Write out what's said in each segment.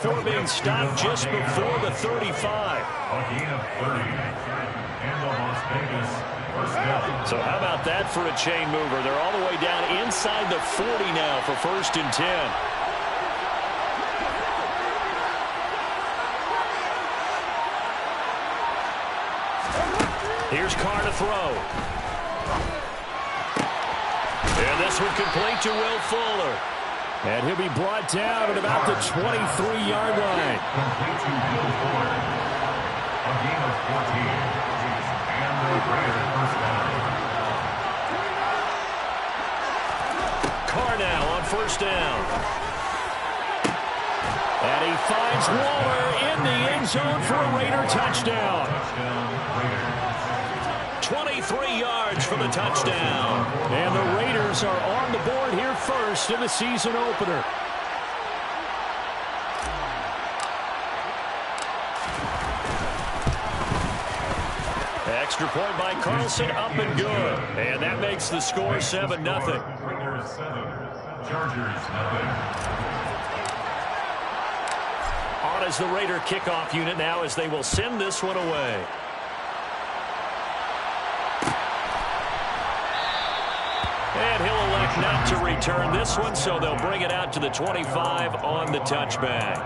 before being stopped just before the 35. So how about that for a chain mover? They're all the way down inside the 40 now for 1st and 10. Here's Carr to throw. And this one complete to Will Fuller. And he'll be brought down at about the 23-yard line. Complete to Will Fuller. A gain of 14. And the Raiders first down. Carr now on 1st down. And he finds Waller in the end zone for a Raider touchdown. 23 yards for the touchdown. And the Raiders are on the board here first in the season opener. Extra point by Carlson, up and good. And that makes the score 7-0. Raiders 7, Chargers 0. On as the Raider kickoff unit now as they will send this one away. And he'll elect not to return this one, so they'll bring it out to the 25 on the touchback.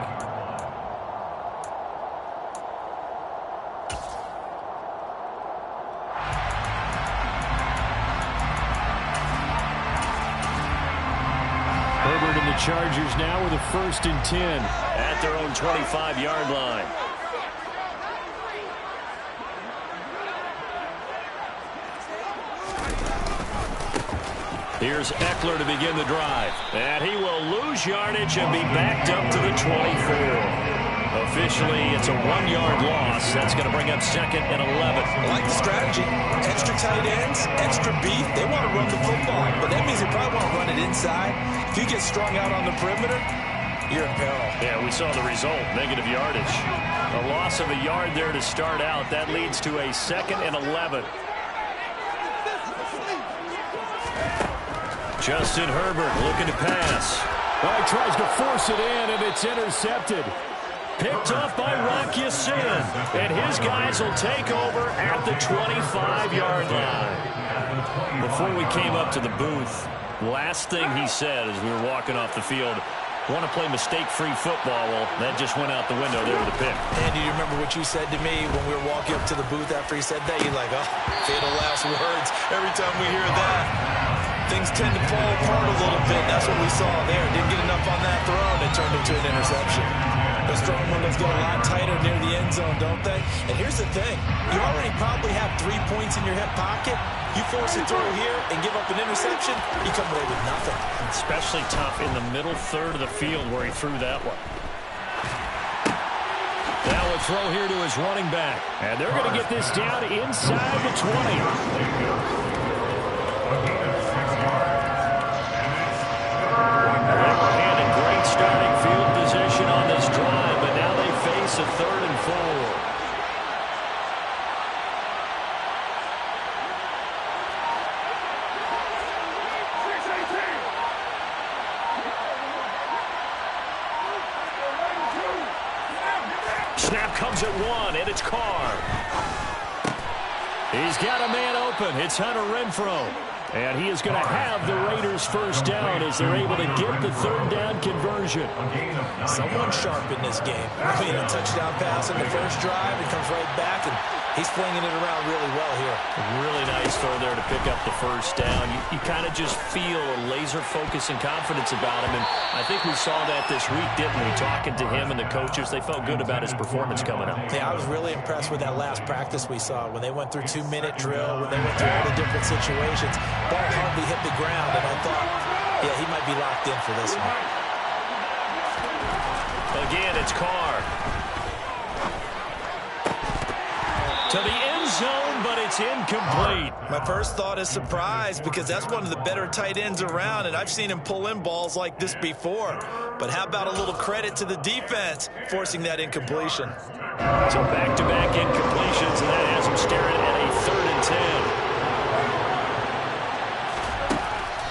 Herbert and the Chargers now with a 1st and 10 at their own 25-yard line. Here's Eckler to begin the drive. And he will lose yardage and be backed up to the 24. Officially, it's a 1-yard loss. That's going to bring up 2nd and 11. I like the strategy. Extra tight ends, extra beef. They want to run the football, but that means they probably want to run it inside. If you get strung out on the perimeter, you're in peril. Yeah, we saw the result, negative yardage. A loss of a yard there to start out. That leads to a 2nd and 11. Justin Herbert looking to pass. Well, he tries to force it in, and it's intercepted. Picked off by Rock Ya-Sin. And his guys will take over at the 25-yard line. Before we came up to the booth, last thing he said as we were walking off the field, want to play mistake-free football. Well, that just went out the window there with a pick. And do you remember what you said to me when we were walking up to the booth after he said that? You're like, oh, fatal last words. Every time we hear that, things tend to fall apart a little bit. That's what we saw there. Didn't get enough on that throw, and it turned into an interception. Those throwing windows go a lot tighter near the end zone, don't they? And here's the thing. You already probably have 3 points in your hip pocket. You force a throw here and give up an interception, you come away with nothing. Especially tough in the middle third of the field where he threw that one. Now a throw here to his running back. And they're going to get this down inside the 20. Starting field position on this drive, but now they face a 3rd and 4. Snap comes at 1, and it's Carr. He's got a man open. It's Hunter Renfrow. And he is going to have the Raiders 1st down as they're able to get the 3rd down conversion. Someone sharp in this game. I mean, a touchdown pass in the first drive. He comes right back, and he's flinging it around really well here. Really nice throw there to pick up the 1st down. You kind of just feel a laser focus and confidence about him. And I think we saw that this week, didn't we? Talking to him and the coaches, they felt good about his performance coming up. Yeah, I was really impressed with that last practice we saw when they went through 2-minute drill, when they went through all the different situations. Ball hardly hit the ground, and I thought, yeah, he might be locked in for this one. Again, it's Carr. To the end zone, but it's incomplete. My first thought is surprise because that's one of the better tight ends around, and I've seen him pull in balls like this before. But how about a little credit to the defense forcing that incompletion? So back-to-back incompletions, and that has him staring at a 3rd and 10.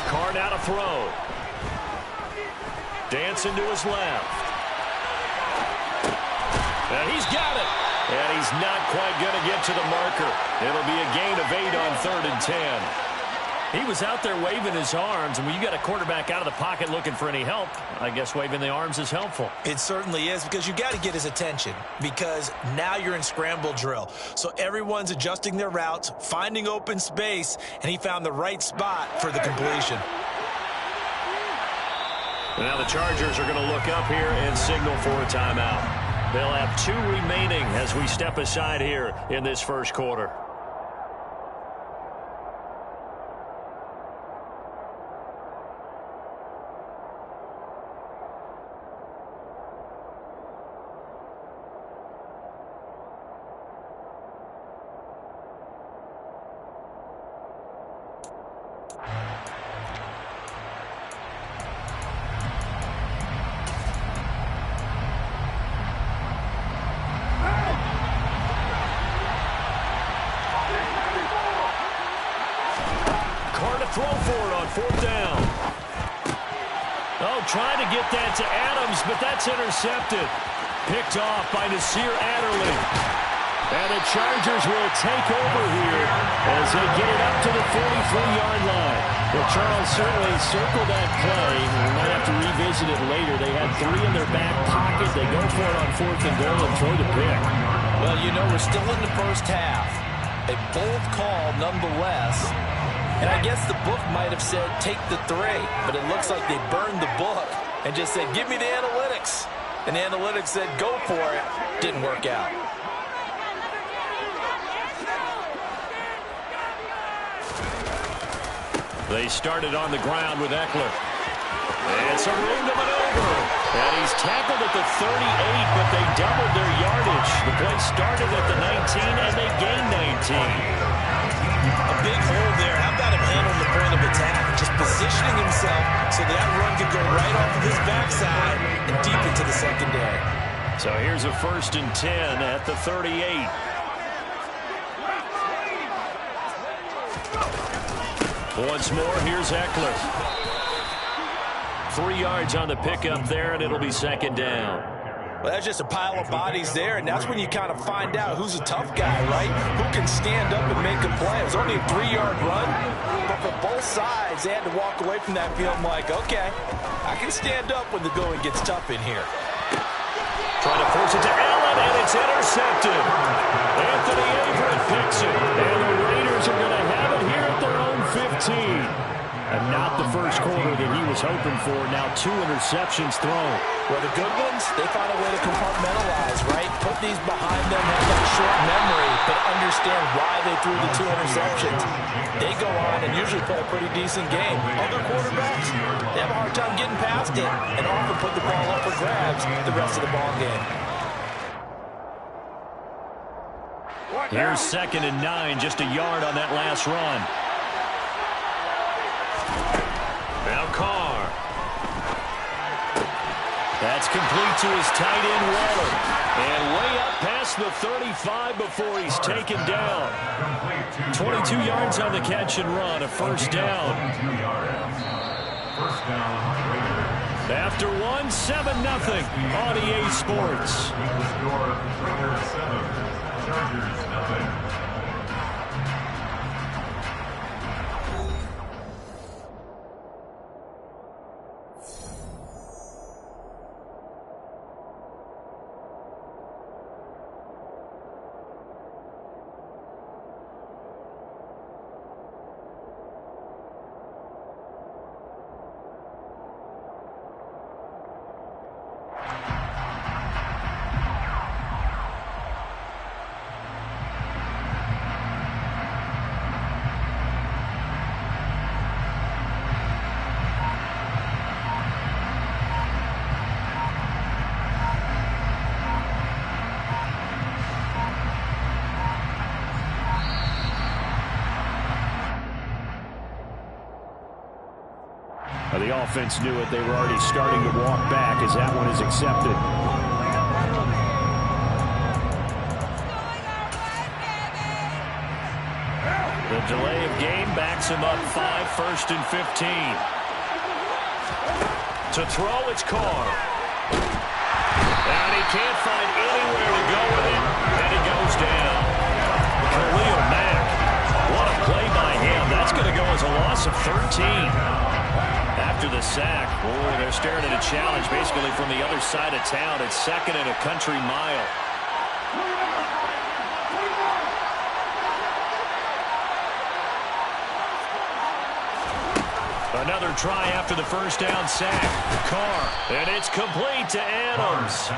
Carr now to throw. Dancing to his left. And he's got it. And he's not quite going to get to the marker. It'll be a gain of 8 on 3rd and 10. He was out there waving his arms, and when you got a quarterback out of the pocket looking for any help, I guess waving the arms is helpful. It certainly is, because you got to get his attention, because now you're in scramble drill. So everyone's adjusting their routes, finding open space, and he found the right spot for the completion. Now the Chargers are going to look up here and signal for a timeout. They'll have 2 remaining as we step aside here in this first quarter. Throw for it on 4th down. Oh, trying to get that to Adams, but that's intercepted. Picked off by Nasir Adderley. And the Chargers will take over here as they get it up to the 43-yard line. Well, Charles certainly circled that play. We might have to revisit it later. They had 3 in their back pocket. They go for it on 4th and goal and throw the pick. Well, you know, we're still in the first half. A bold call nonetheless. And I guess the book might have said, take the 3. But it looks like they burned the book and just said, give me the analytics. And the analytics said, go for it. Didn't work out. They started on the ground with Eckler. And some room to maneuver. And he's tackled at the 38, but they doubled their yardage. The play started at the 19, and they gained 19. A big hole there. How about him handling the point of attack? Just positioning himself so that run could go right off of his backside and deep into the secondary. So here's a 1st and 10 at the 38. Once more, here's Eckler. 3 yards on the pickup there, and it'll be 2nd down. Well, that's just a pile of bodies there, and that's when you kind of find out who's a tough guy, right? Who can stand up and make a play. It was only a 3-yard run, but for both sides, they had to walk away from that field like, okay, I can stand up when the going gets tough in here. Trying to force it to Allen, and it's intercepted. Anthony Averett picks it, and the Raiders are going to have it here at their own 15. And not the first quarter that he was hoping for. Now 2 interceptions thrown. Well, the good ones, they found a way to compartmentalize, right? Put these behind them, have that short memory, but understand why they threw the 2 interceptions. They go on and usually play a pretty decent game. Other quarterbacks, they have a hard time getting past it and often put the ball up for grabs the rest of the ball game. Here's 2nd and 9, just a yard on that last run. Now Carr. That's complete to his tight end, Waller. And way up past the 35 before he's taken down. 22 yards on the catch and run, a 1st down. After 1, 7-0 on EA Sports. Chargers, nothing. The offense knew it. They were already starting to walk back as that one is accepted. The delay of game backs him up 5, 1st and 15. To throw, it's Carr. And he can't find anywhere to go with it, and he goes down. Khalil Mack, what a play by him. That's going to go as a loss of 13. After the sack, they're staring at a challenge basically from the other side of town. It's second and a country mile. Another try after the first down sack. Carr, and it's complete to Adams.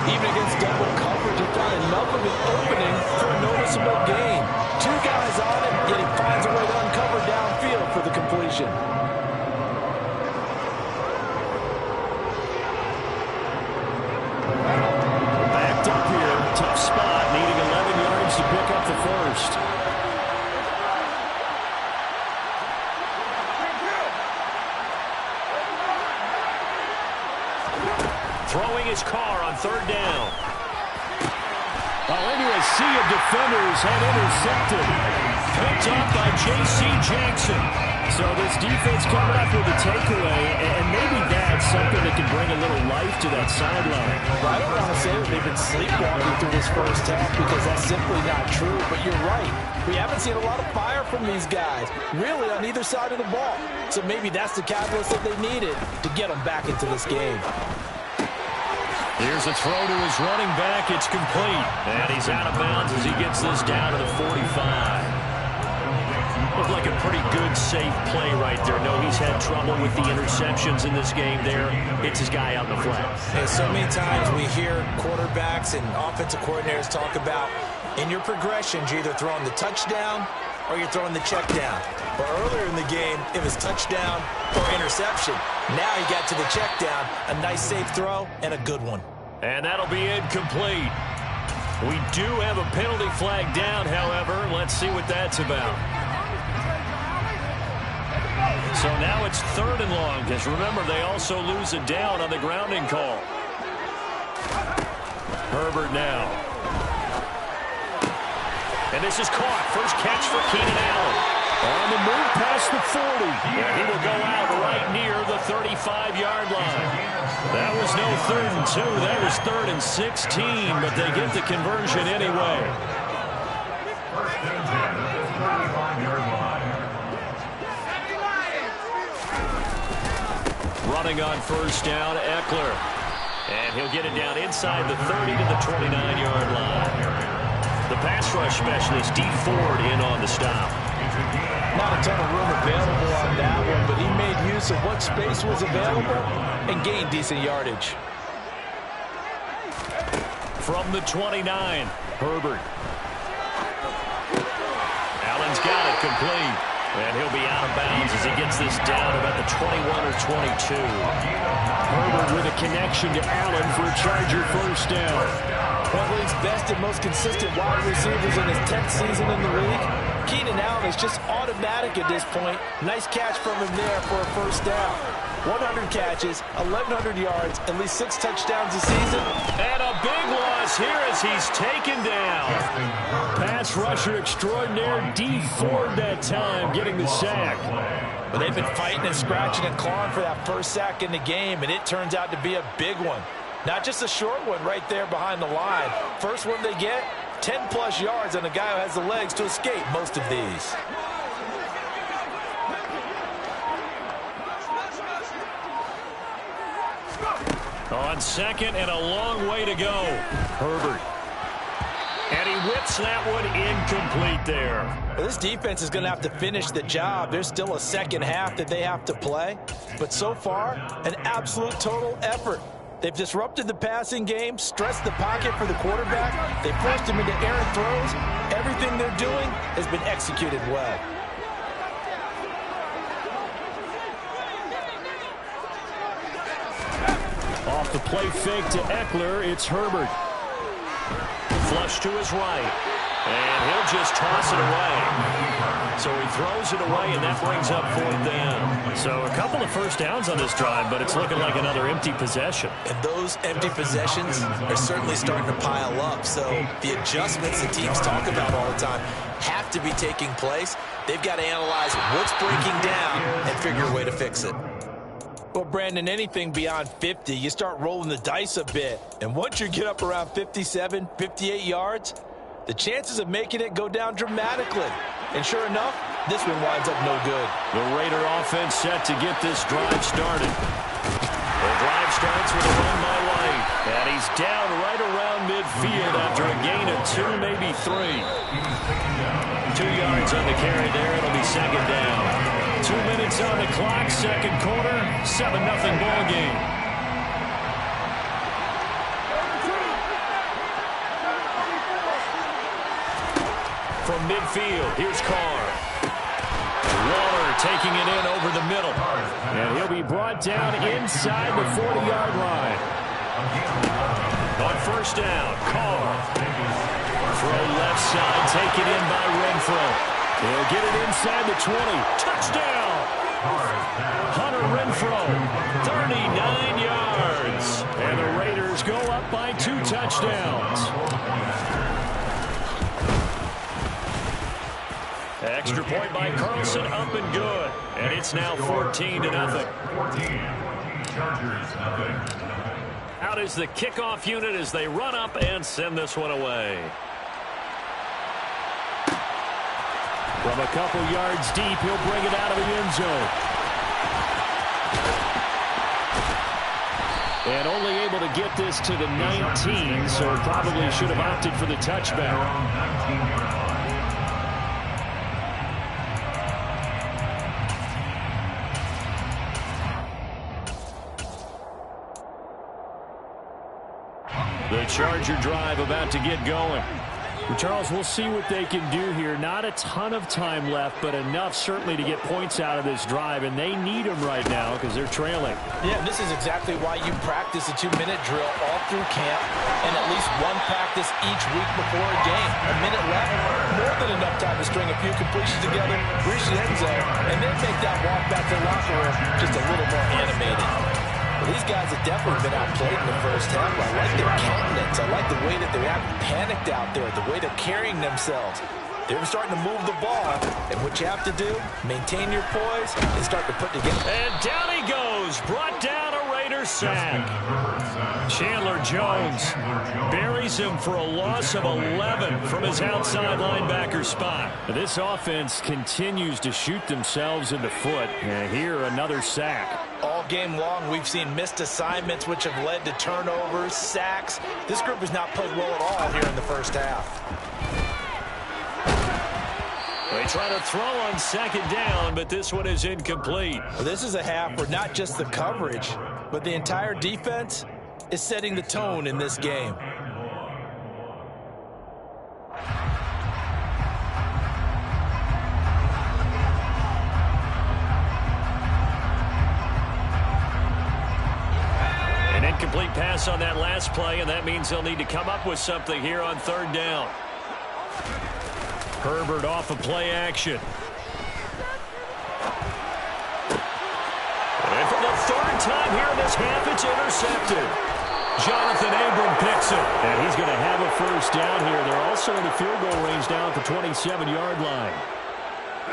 Even against double coverage, he found enough of an opening for a noticeable gain. Two guys on him, yet he finds a way to uncover downfield for the completion. Backed up here, tough spot, needing 11 yards to pick up the first. Throwing his car on third down. Into a sea of defenders and intercepted. Picked up by J.C. Jackson. So this defense coming up with a takeaway, and maybe that's something that can bring a little life to that sideline. I don't want to say that they've been sleepwalking through this first half because that's simply not true, but you're right. We haven't seen a lot of fire from these guys, really on either side of the ball. So maybe that's the catalyst that they needed to get them back into this game. Here's a throw to his running back. It's complete. And he's out of bounds as he gets this down to the 45. Looked like a pretty good, safe play right there. No, he's had trouble with the interceptions in this game there. Hits his guy out in the flat. And so many times we hear quarterbacks and offensive coordinators talk about in your progressions, you're either throwing the touchdown or you're throwing the check down. But earlier in the game, it was touchdown or interception. Now he got to the check down, a nice safe throw, and a good one. And that'll be incomplete. We do have a penalty flag down, however. Let's see what that's about. So now it's third and long, because remember, they also lose a down on the grounding call. Herbert now. And this is caught. First catch for Keenan Allen. On the move past the 40. And he will go out right near the 35-yard line. That was no 3rd and 2. That was 3rd and 16, but they get the conversion anyway. First and 10 at the 35-yard line. Running on first down, Eckler. And he'll get it down inside the 30 to the 29-yard line. The pass rush specialist, D. Ford, in on the stop. Not a ton of room available on that one, but he made use of what space was available and gained decent yardage. From the 29, Herbert. Allen's got it complete. And he'll be out of bounds as he gets this down about the 21 or 22. Herbert with a connection to Allen for a Charger first down. One of the league's best and most consistent wide receivers in his 10th season in the league. Keenan Allen is just automatic at this point. Nice catch from him there for a first down. 100 catches, 1,100 yards, at least 6 touchdowns a season. And a big loss here as he's taken down. Pass rusher extraordinaire, D. Ford that time, getting the sack. But they've been fighting and scratching and clawing for that first sack in the game, and it turns out to be a big one. Not just a short one right there behind the line. First one they get, 10-plus yards on a guy who has the legs to escape most of these. On second and a long way to go. Herbert. And he whips that one incomplete there. Well, this defense is going to have to finish the job. There's still a second half that they have to play. But so far, an absolute total effort. They've disrupted the passing game, stressed the pocket for the quarterback. They forced him into errant throws. Everything they're doing has been executed well. Off the play fake to Eckler, it's Herbert. Flush to his right. And he'll just toss it away. So he throws it away, and that brings up 4th down. So a couple of first downs on this drive, but it's looking like another empty possession. And those empty possessions are certainly starting to pile up. So the adjustments that teams talk about all the time have to be taking place. They've got to analyze what's breaking down and figure a way to fix it. Well, Brandon, anything beyond 50, you start rolling the dice a bit. And once you get up around 57, 58 yards, the chances of making it go down dramatically. And sure enough, this one winds up no good. The Raider offense set to get this drive started. The drive starts with a run by White. And he's down right around midfield after a gain of 2, maybe 3. 2 yards on the carry there. It'll be second down. 2 minutes on the clock, second quarter, 7-0 ball game. From midfield, here's Carr. Waller taking it in over the middle. And he'll be brought down inside the 40-yard line. On first down, Carr. Throw left side, taken in by Renfro. He'll get it inside the 20. Touchdown! Hunter Renfro, 39 yards. And the Raiders go up by 2 touchdowns. Extra point by Carlson, up and good. And it's now 14-0. 14. Chargers, nothing. Out is the kickoff unit as they run up and send this one away. From a couple yards deep, he'll bring it out of the end zone. And only able to get this to the 19, so probably should have opted for the touchback. The Charger drive about to get going. Charles, we'll see what they can do here. Not a ton of time left, but enough certainly to get points out of this drive, and they need them right now because they're trailing. Yeah, and this is exactly why you practice a 2-minute drill all through camp and at least one practice each week before a game. A minute left, more than enough time to string a few completions together, reach the end zone, and then make that walk back to the locker room just a little more animated. Well, these guys have definitely been outplayed in the first half. I like their countenance. I like the way that they're panicked out there, the way they're carrying themselves. They're starting to move the ball, and what you have to do, maintain your poise and start to put together. And down he goes, brought down a Raider sack. Chandler Jones buries him for a loss of 11 from his outside linebacker spot. This offense continues to shoot themselves in the foot. And here, another sack. All game long, we've seen missed assignments, which have led to turnovers, sacks. This group has not played well at all here in the first half. They try to throw on second down, but this one is incomplete. Well, this is a half where not just the coverage, but the entire defense is setting the tone in this game. An incomplete pass on that last play, and that means they'll need to come up with something here on third down. Herbert off of play action. And for the third time here in this half, it's intercepted. Jonathan Abram picks it. And he's going to have a first down here. They're also in the field goal range down at the 27-yard line.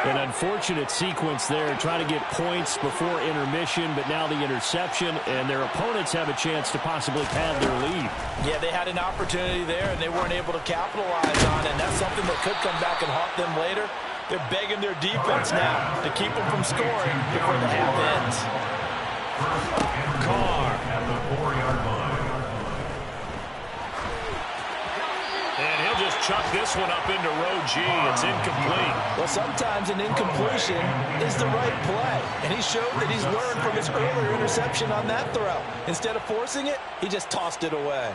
An unfortunate sequence there, trying to get points before intermission, but now the interception, and their opponents have a chance to possibly pad their lead. Yeah, they had an opportunity there, and they weren't able to capitalize on it, and that's something that could come back and haunt them later. They're begging their defense now to keep them from scoring before the half ends. Carr at the 4-yard line. And he'll just chuck this one up into row G. It's incomplete. Well, sometimes an incompletion is the right play. And he showed that he's learned from his earlier interception on that throw. Instead of forcing it, he just tossed it away.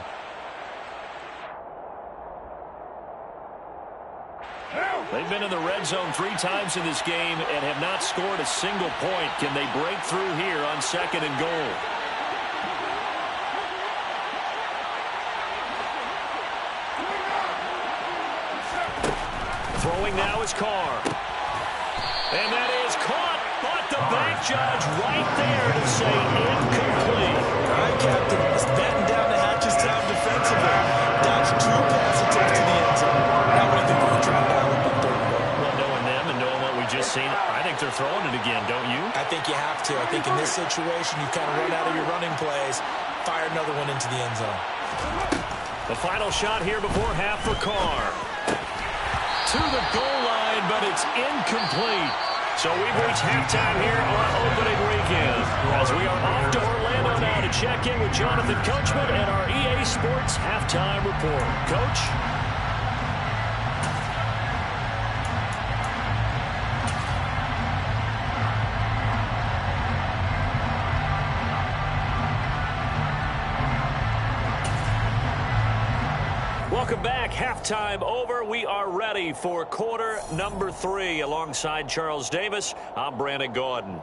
They've been in the red zone 3 times in this game and have not scored a single point. Can they break through here on second and goal? Throwing now is Carr. And that is caught, but the bank judge right there to say incomplete. All right, Captain, it's batten down the hatches time defensively. Dodge 2 pass attempts to the end zone. Now what do you think we're going to try and dial up on third and goal? Well, knowing them and knowing what we just seen, I think they're throwing it again, don't you? I think think you have to. I think in this situation, you kind of run out of your running plays, fire another one into the end zone. The final shot here before half for Carr. To the goal line, but it's incomplete. So we've reached halftime here on opening weekend. As we are off to Orlando now to check in with Jonathan Coachman and our EA Sports Halftime Report. Coach? Welcome back. Halftime over. We are ready for quarter number 3. Alongside Charles Davis, I'm Brandon Gaudin.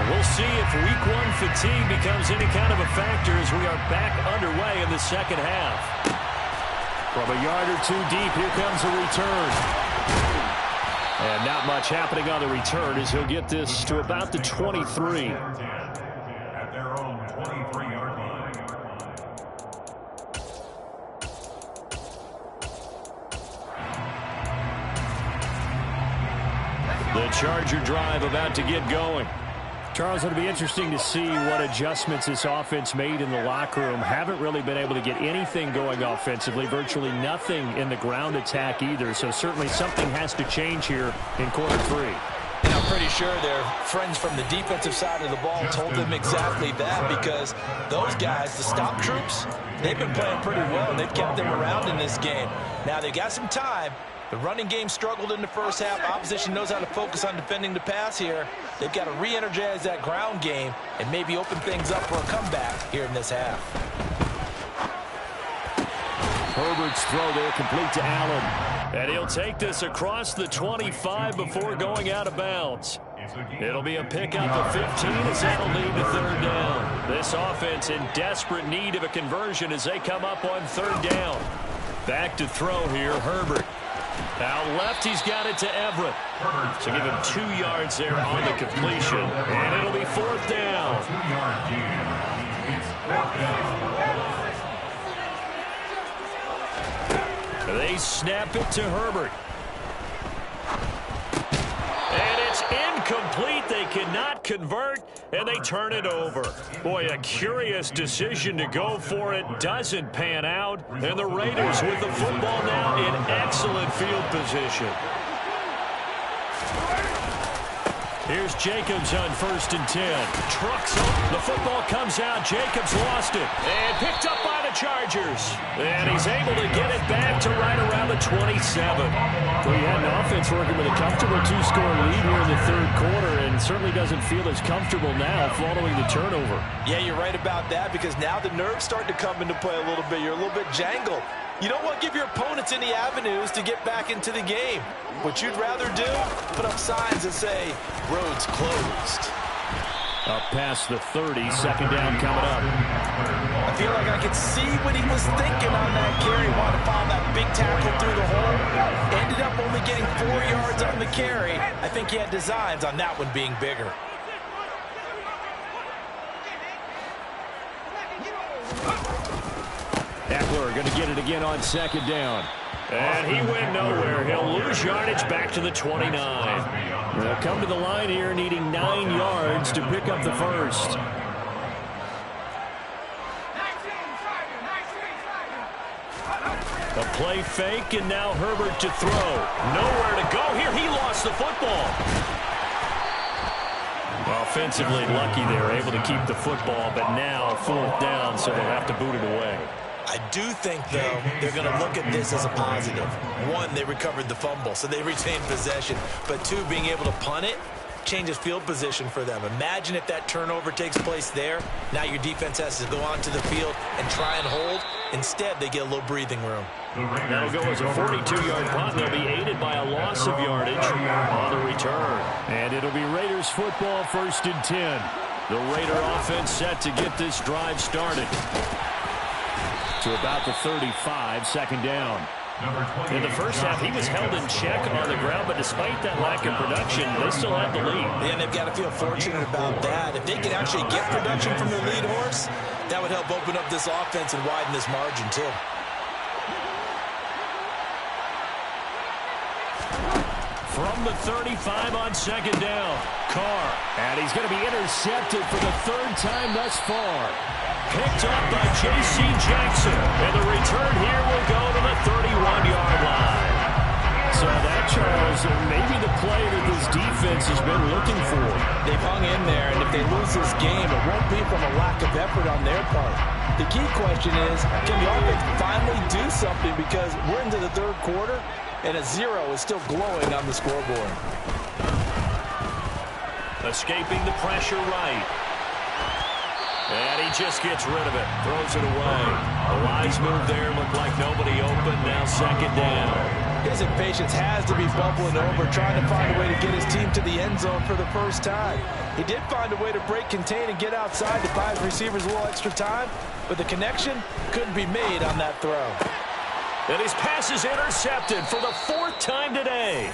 We'll see if week 1 fatigue becomes any kind of a factor as we are back underway in the second half. From a yard or 2 deep, here comes a return. And not much happening on the return as he'll get this to about the 23. At their own 23-yard line. The Charger drive about to get going. Charles, it'll be interesting to see what adjustments this offense made in the locker room. Haven't really been able to get anything going offensively, virtually nothing in the ground attack either. So certainly something has to change here in quarter 3. And I'm pretty sure their friends from the defensive side of the ball told them exactly that, because those guys, the stop troops, they've been playing pretty well. They've kept them around in this game. Now they got some time. The running game struggled in the first half. Opposition knows how to focus on defending the pass here. They've got to re-energize that ground game and maybe open things up for a comeback here in this half. Herbert's throw there complete to Allen. And he'll take this across the 25 before going out of bounds. It'll be a pickup of 15 as that'll lead to third down. This offense in desperate need of a conversion as they come up on third down. Back to throw here, Herbert. Out left, he's got it to Everett. So give him 2 yards there on the completion. And it'll be fourth down. 2-yard gain. It's fourth down. They snap it to Herbert. And it's incomplete. They cannot convert, and they turn it over. Boy, a curious decision to go for it. Doesn't pan out. And the Raiders with the football now in excellent field position. Here's Jacobs on 1st and 10. Trucks up. The football comes out. Jacobs lost it. And picked up by the Chargers. And he's able to get it back to right around the 27. Well, he had an offense working with a comfortable 2-score lead here in the third quarter, and certainly doesn't feel as comfortable now following the turnover. Yeah, you're right about that, because now the nerves start to come into play a little bit. You're a little bit jangled. You don't want to give your opponents any avenues to get back into the game. What you'd rather do, put up signs that say, roads closed. Up past the 30, second down coming up. I feel like I could see what he was thinking on that carry. Wanted to follow that big tackle through the hole. Ended up only getting 4 yards on the carry. I think he had designs on that one being bigger. Eckler going to get it again on second down. And he went nowhere. He'll lose yardage back to the 29. They'll come to the line here needing 9 yards to pick up the first. A play fake, and now Herbert to throw. Nowhere to go here. He lost the football. Offensively lucky they're able to keep the football, but now fourth down, so they'll have to boot it away. I do think, though, they're going to look at this as a positive. One, they recovered the fumble, so they retained possession. But two, being able to punt it changes field position for them. Imagine if that turnover takes place there. Now your defense has to go onto the field and try and hold. Instead, they get a little breathing room. That'll go as a 42-yard punt. They'll be aided by a loss of yardage on the return. And it'll be Raiders football, 1st and 10. The Raider offense set to get this drive started. To about the 35, 2nd down. In the first half, he was held in check on the ground, but despite that lack of production, they still have the lead. And they've got to feel fortunate about that. If they can actually get production from their lead horse, that would help open up this offense and widen this margin, too. From the 35 on 2nd down, Carr. And he's going to be intercepted for the 3rd time thus far. Picked up by J.C. Jackson. And the return here will go to the 31-yard line. So that, Charles, may be the play that this defense has been looking for. They've hung in there, and if they lose this game, it won't be from a lack of effort on their part. The key question is, can the offense finally do something, because we're into the 3rd quarter, and a 0 is still glowing on the scoreboard. Escaping the pressure right. And he just gets rid of it. Throws it away. A wise move there. Looked like nobody open. Now 2nd down. His impatience has to be bubbling over, trying to find a way to get his team to the end zone for the first time. He did find a way to break, contain, and get outside to buy his receivers a little extra time, but the connection couldn't be made on that throw. And his pass is intercepted for the 4th time today.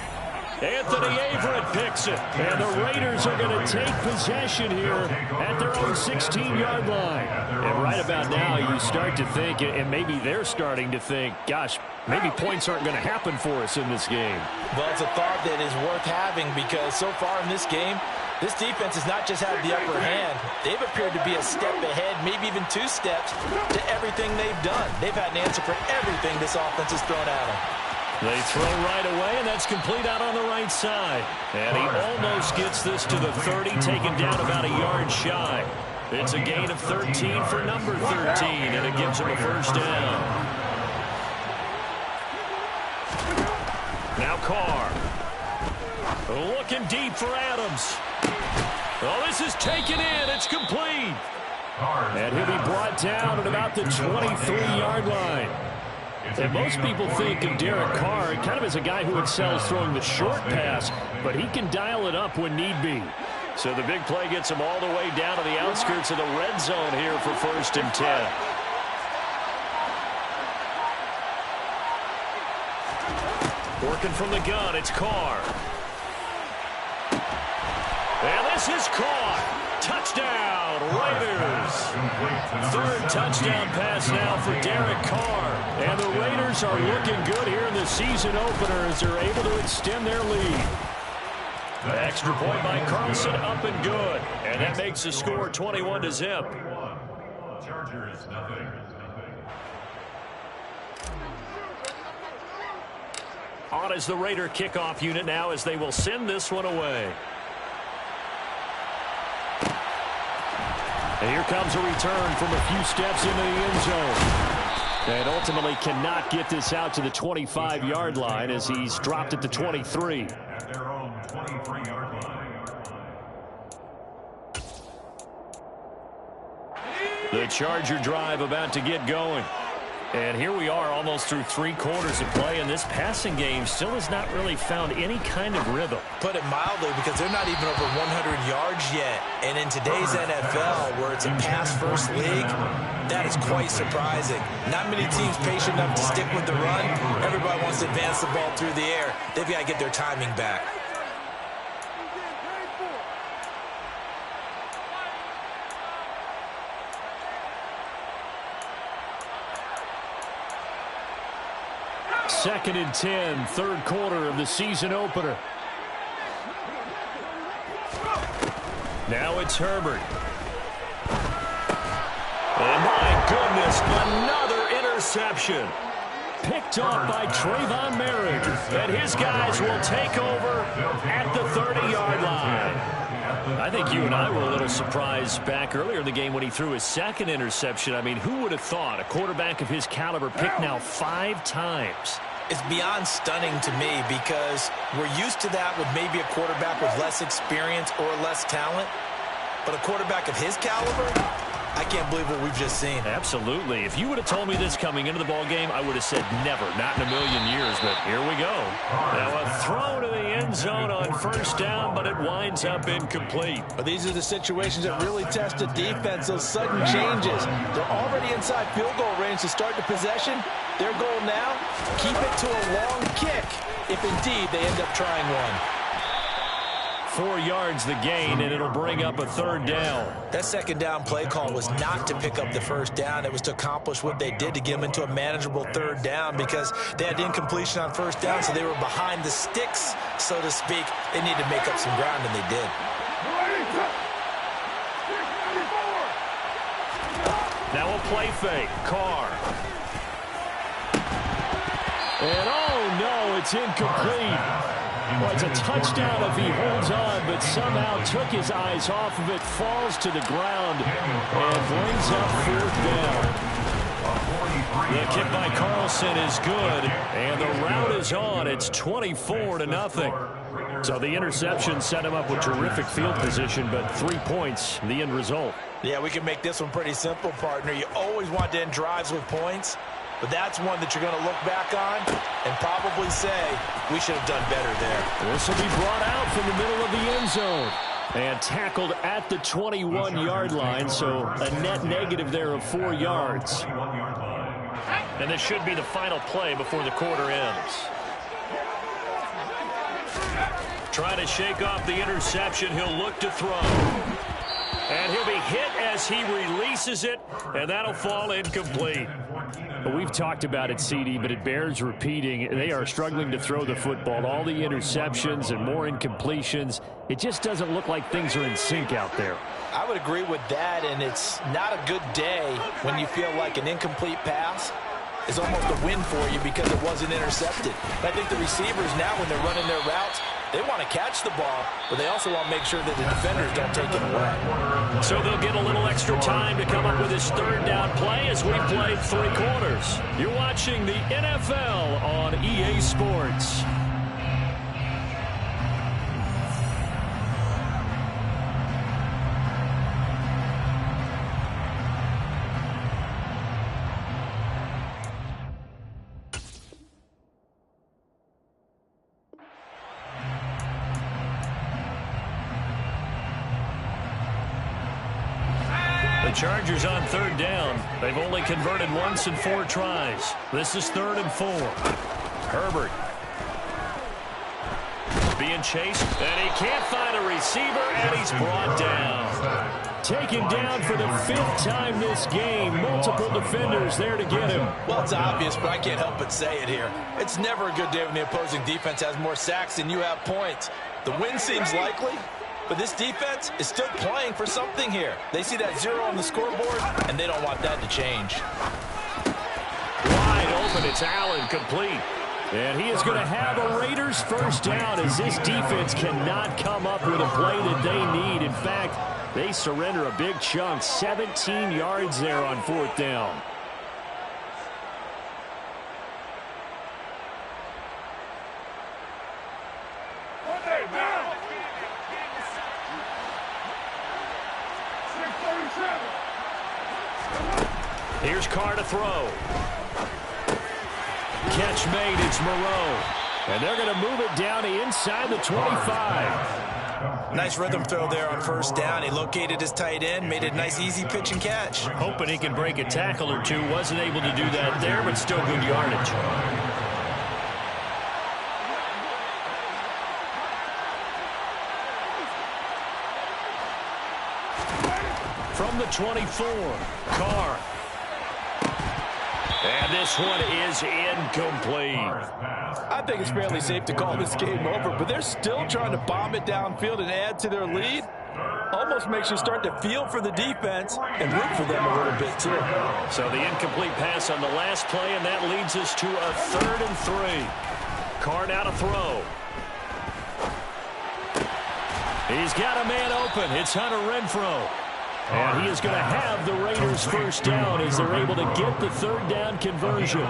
Anthony Averett picks it. And the Raiders are going to take possession here at their own 16-yard line. And right about now, you start to think, and maybe they're starting to think, gosh, maybe points aren't going to happen for us in this game. Well, it's a thought that is worth having, because so far in this game, this defense has not just had the upper hand. They've appeared to be a step ahead, maybe even 2 steps, to everything they've done. They've had an answer for everything this offense has thrown at them. They throw right away, and that's complete out on the right side. And he almost gets this to the 30, taken down about a yard shy. It's a gain of 13 for number 13, and it gives him a 1st down. Now Carr. Looking deep for Adams. Oh, this is taken in. It's complete. And he'll be brought down at about the 23-yard line. And most people think of Derek Carr kind of as a guy who excels throwing the short pass, but he can dial it up when need be. So the big play gets him all the way down to the outskirts of the red zone here for 1st and 10. Working from the gun, it's Carr. And this is caught. Touchdown, Raiders. 3rd touchdown pass now for Derek Carr. And the Raiders are looking good here in the season opener as they're able to extend their lead. The extra point by Carlson, up and good. And that makes the score 21-0. Chargers, nothing. On is the Raider kickoff unit now as they will send this one away. And here comes a return from a few steps into the end zone. And ultimately cannot get this out to the 25-yard line as he's dropped at the 23. At their own 23-yard line. The Charger drive about to get going. And here we are almost through 3 quarters of play, and this passing game still has not really found any kind of rhythm. Put it mildly, because they're not even over 100 yards yet. And in today's NFL, where it's a pass-first league, that is quite surprising. Not many teams patient enough to stick with the run. Everybody wants to advance the ball through the air. They've got to get their timing back. Second and 10, 3rd quarter of the season opener. Now it's Herbert. And my goodness, another interception. Picked off by Trayvon Merrick. And his guys will take over at the 30-yard line. I think you and I were a little surprised back earlier in the game when he threw his 2nd interception. I mean, who would have thought a quarterback of his caliber picked now 5 times? It's beyond stunning to me because we're used to that with maybe a quarterback with less experience or less talent. But a quarterback of his caliber, I can't believe what we've just seen. Absolutely. If you would have told me this coming into the ballgame, I would have said never, not in a million years, but here we go. Now a throw to the end zone on first down, but it winds up incomplete. But these are the situations that really test a defense, those sudden changes. They're already inside field goal range to start the possession. Their goal now, keep it to a long kick, if indeed they end up trying one. 4 yards the gain, and it'll bring up a third down. That second down play call was not to pick up the first down. It was to accomplish what they did to get them into a manageable third down because they had incompletion on first down, so they were behind the sticks, so to speak. They needed to make up some ground, and they did. Now a play fake. Carr. And oh no, it's incomplete. Well, it's a touchdown if he holds on, but somehow took his eyes off of it, falls to the ground, and brings up fourth down. The kick by Carlson is good, and the route is on. It's 24-0. So the interception set him up with terrific field position, but 3 points, the end result. Yeah, we can make this one pretty simple, partner. You always want to end drives with points. But that's one that you're going to look back on and probably say, we should have done better there. This will be brought out from the middle of the end zone. And tackled at the 21-yard line, so a net negative there of 4 yards. And this should be the final play before the quarter ends. Trying to shake off the interception, he'll look to throw. And he'll be hit as he releases it, and that'll fall incomplete. Well, we've talked about it, CD, but it bears repeating. They are struggling to throw the football. All the interceptions and more incompletions. It just doesn't look like things are in sync out there. I would agree with that, and it's not a good day when you feel like an incomplete pass is almost a win for you because it wasn't intercepted. But I think the receivers now, when they're running their routes, they want to catch the ball, but they also want to make sure that the defenders don't take it away. So they'll get a little extra time to come up with his third down play as we played 3 quarters. You're watching the NFL on EA Sports. Chargers on third down. They've only converted once in 4 tries. This is 3rd and 4. Herbert being chased, and he can't find a receiver, and he's brought down. Taken down for the 5th time this game. Multiple defenders there to get him. Well, it's obvious, but I can't help but say it here. It's never a good day when the opposing defense has more sacks than you have points. The win seems likely, but this defense is still playing for something here. They see that 0 on the scoreboard, and they don't want that to change. Wide open, it's Allen, complete. And he is going to have a Raiders first down as this defense cannot come up with a play that they need. In fact, they surrender a big chunk, 17 yards there on 4th down. Here's Carr to throw. Catch made, it's Moreau. And they're going to move it down to inside the 25. Nice rhythm throw there on first down. He located his tight end, made a nice easy pitch and catch. Hoping he can break a tackle or two. Wasn't able to do that there, but still good yardage. From the 24, Carr. And this one is incomplete. I think it's fairly safe to call this game over, but they're still trying to bomb it downfield and add to their lead. Almost makes you start to feel for the defense and root for them a little bit, too. So the incomplete pass on the last play, and that leads us to a 3rd and 3. Carr now to throw. He's got a man open. It's Hunter Renfrow. And he is going to have the Raiders first down as they're able to get the third down conversion.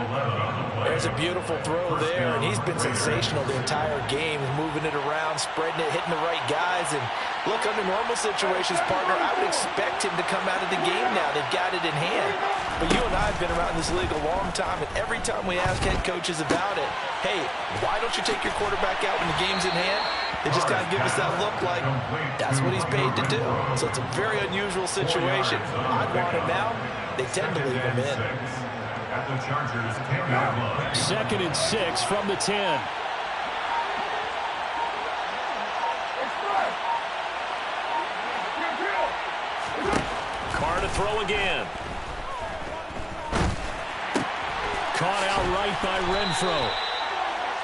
There's a beautiful throw there, and he's been sensational the entire game, moving it around, spreading it, hitting the right guys. And look, under normal situations, partner, I would expect him to come out of the game now. They've got it in hand. But you and I have been around this league a long time, and every time we ask head coaches about it, hey, why don't you take your quarterback out when the game's in hand? They just kind of give us that look like that's what he's paid to do. So it's a very unusual situation. I'd want him now. They tend to leave him in. At the Chargers 10-yard line. 2nd and 6 from the 10. Carr to throw again. Caught out right by Renfro.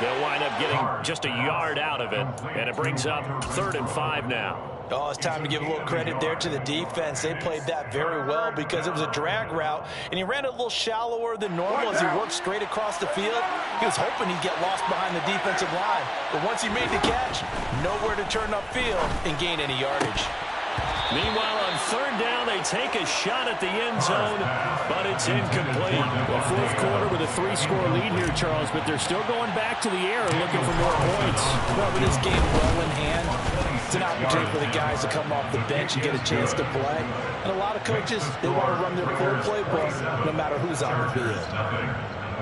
They'll wind up getting just a yard out of it, and it brings up 3rd and 5 now. Oh, it's time to give a little credit there to the defense. They played that very well because it was a drag route, and he ran a little shallower than normal as he worked straight across the field. He was hoping he'd get lost behind the defensive line, but once he made the catch, nowhere to turn upfield and gain any yardage. Meanwhile, on 3rd down, they take a shot at the end zone, but it's incomplete. Well, 4th quarter with a 3-score lead here, Charles, but they're still going back to the air and looking for more points. Well, with this game well in hand, it's an opportunity for the guys to come off the bench and get a chance to play. And a lot of coaches, they want to run their full playbook no matter who's on the field.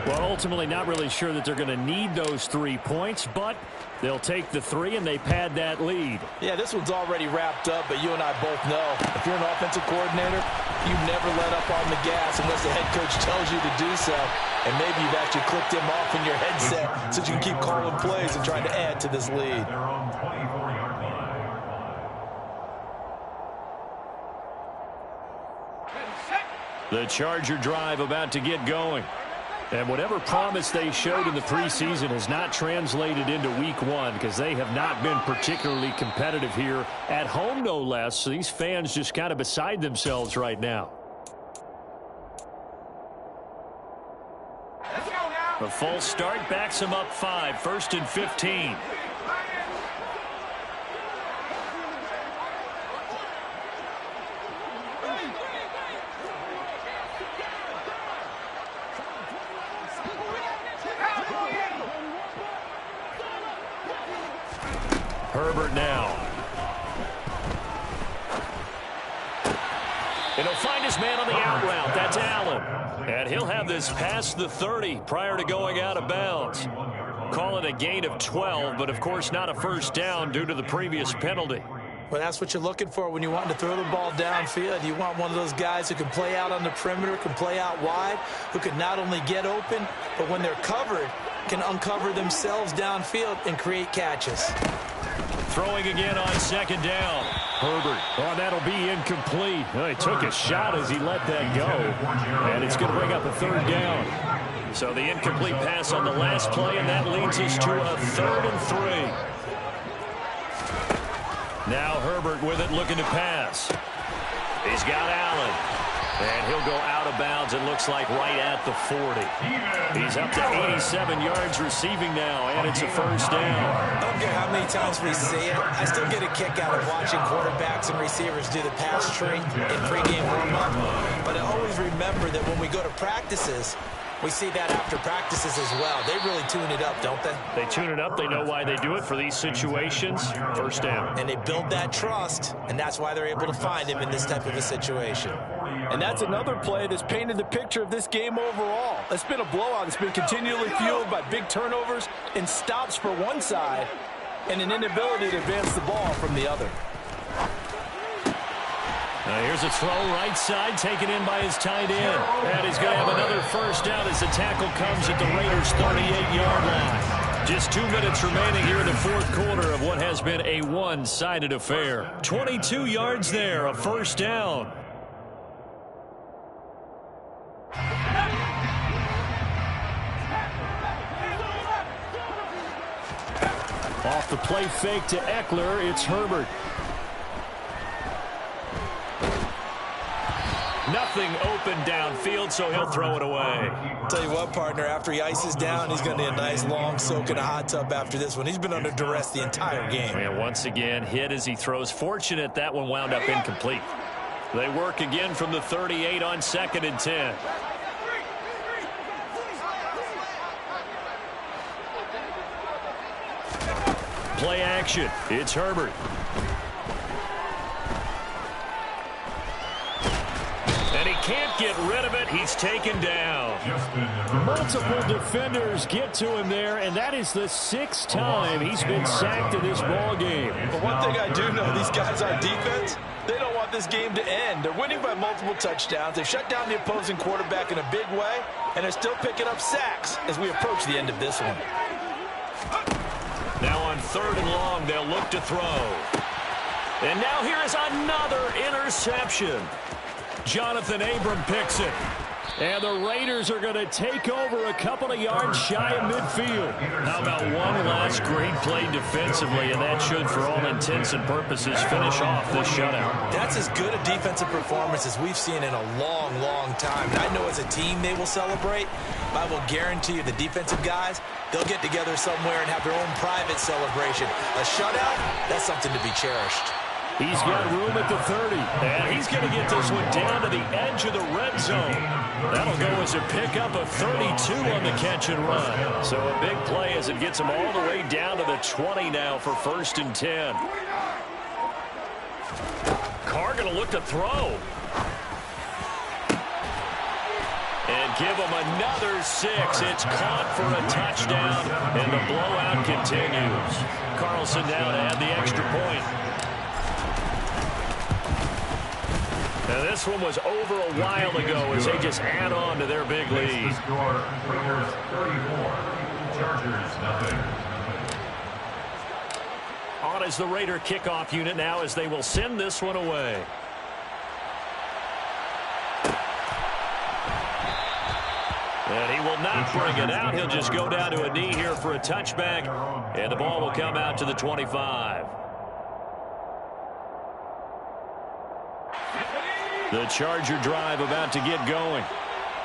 Well, ultimately not really sure that they're going to need those 3 points, but they'll take the 3 and they pad that lead. Yeah, this one's already wrapped up, but you and I both know if you're an offensive coordinator, you never let up on the gas unless the head coach tells you to do so. And maybe you've actually clicked him off in your headset so you can keep calling plays and trying to add to this lead. Their own 24-yard line. The Charger drive about to get going. And whatever promise they showed in the preseason has not translated into week 1 because they have not been particularly competitive here at home, no less. So these fans just kind of beside themselves right now. A false start backs him up 5, 1st and 15. Herbert now. And he'll find his man on the out route. That's Allen. And he'll have this past the 30 prior to going out of bounds. Call it a gain of 12, but of course not a first down due to the previous penalty. Well, that's what you're looking for when you want to throw the ball downfield. You want one of those guys who can play out on the perimeter, can play out wide, who can not only get open, but when they're covered, can uncover themselves downfield and create catches. Throwing again on 2nd down. Herbert. Oh, that'll be incomplete. Oh, he took a shot as he let that go. And it's going to bring up a 3rd down. So the incomplete pass on the last play, and that leads us to a 3rd and 3. Now Herbert with it, looking to pass. He's got Allen. And he'll go out of bounds, it looks like, right at the 40. He's up to 87 yards receiving now, and it's a first down. I don't care how many times we see it. I still get a kick out of watching quarterbacks and receivers do the pass tree in pregame warm-up. But I always remember that when we go to practices, we see that after practices as well. They really tune it up, don't they? They tune it up. They know why they do it for these situations. First down. And they build that trust, and that's why they're able to find him in this type of a situation. And that's another play that's painted the picture of this game overall. It's been a blowout. It's been continually fueled by big turnovers and stops for one side and an inability to advance the ball from the other. Now here's a throw right side, taken in by his tight end. And he's going to have another first down as the tackle comes at the Raiders' 38-yard line. Just 2 minutes remaining here in the 4th quarter of what has been a one-sided affair. 22 yards there, a first down. Off the play fake to Eckler, it's Herbert. Nothing open downfield, so he'll throw it away. Tell you what, partner, after he ices down, he's going to need a nice long soak in a hot tub after this one. He's been under duress the entire game. And once again, hit as he throws. Fortunate that one wound up incomplete. They work again from the 38 on 2nd and 10. Play action. It's Herbert. And he can't get rid of it. He's taken down. Multiple defenders get to him there, and that is the 6th time he's been sacked in this ball game. But one thing I do know, these guys on defense, they don't want this game to end. They're winning by multiple touchdowns. They've shut down the opposing quarterback in a big way, and they're still picking up sacks as we approach the end of this one. Now on 3rd and long, they'll look to throw. And now here is another interception. Jonathan Abram picks it. And the Raiders are going to take over a couple of yards shy of midfield. How about one last great play defensively, and that should, for all intents and purposes, finish off this shutout. That's as good a defensive performance as we've seen in a long, long time. And I know as a team they will celebrate, but I will guarantee you the defensive guys, they'll get together somewhere and have their own private celebration. A shutout, that's something to be cherished. He's got room at the 30. And he's going to get this one down to the edge of the red zone. That'll go as a pickup of 32 on the catch and run. So a big play as it gets him all the way down to the 20 now for 1st and 10. Carr going to look to throw. And give him another 6. It's caught for a touchdown, and the blowout continues. Carlson down to add the extra point. Now this one was over a while ago as they just add on to their big lead. The score, Raiders 34, Chargers nothing. On is the Raider kickoff unit now as they will send this one away. And he will not bring it out. He'll just go down to a knee here for a touchback. And the ball will come out to the 25. The Charger drive about to get going.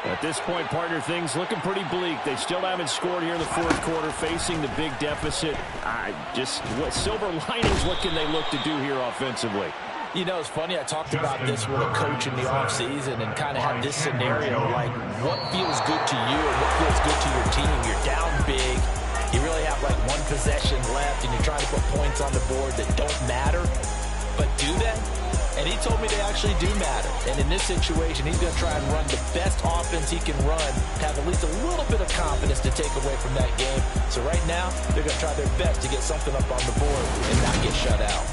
At this point, partner, things looking pretty bleak. They still haven't scored here in the 4th quarter, facing the big deficit. What silver linings, what can they look to do here offensively? You know, it's funny, I talked about this with a coach in the offseason and kind of had this scenario, like what feels good to you and what feels good to your team. You're down big. You really have like one possession left, and you're trying to put points on the board that don't matter. But do that? And he told me they actually do matter. And in this situation, he's going to try and run the best offense he can run, have at least a little bit of confidence to take away from that game. So right now, they're going to try their best to get something up on the board and not get shut out.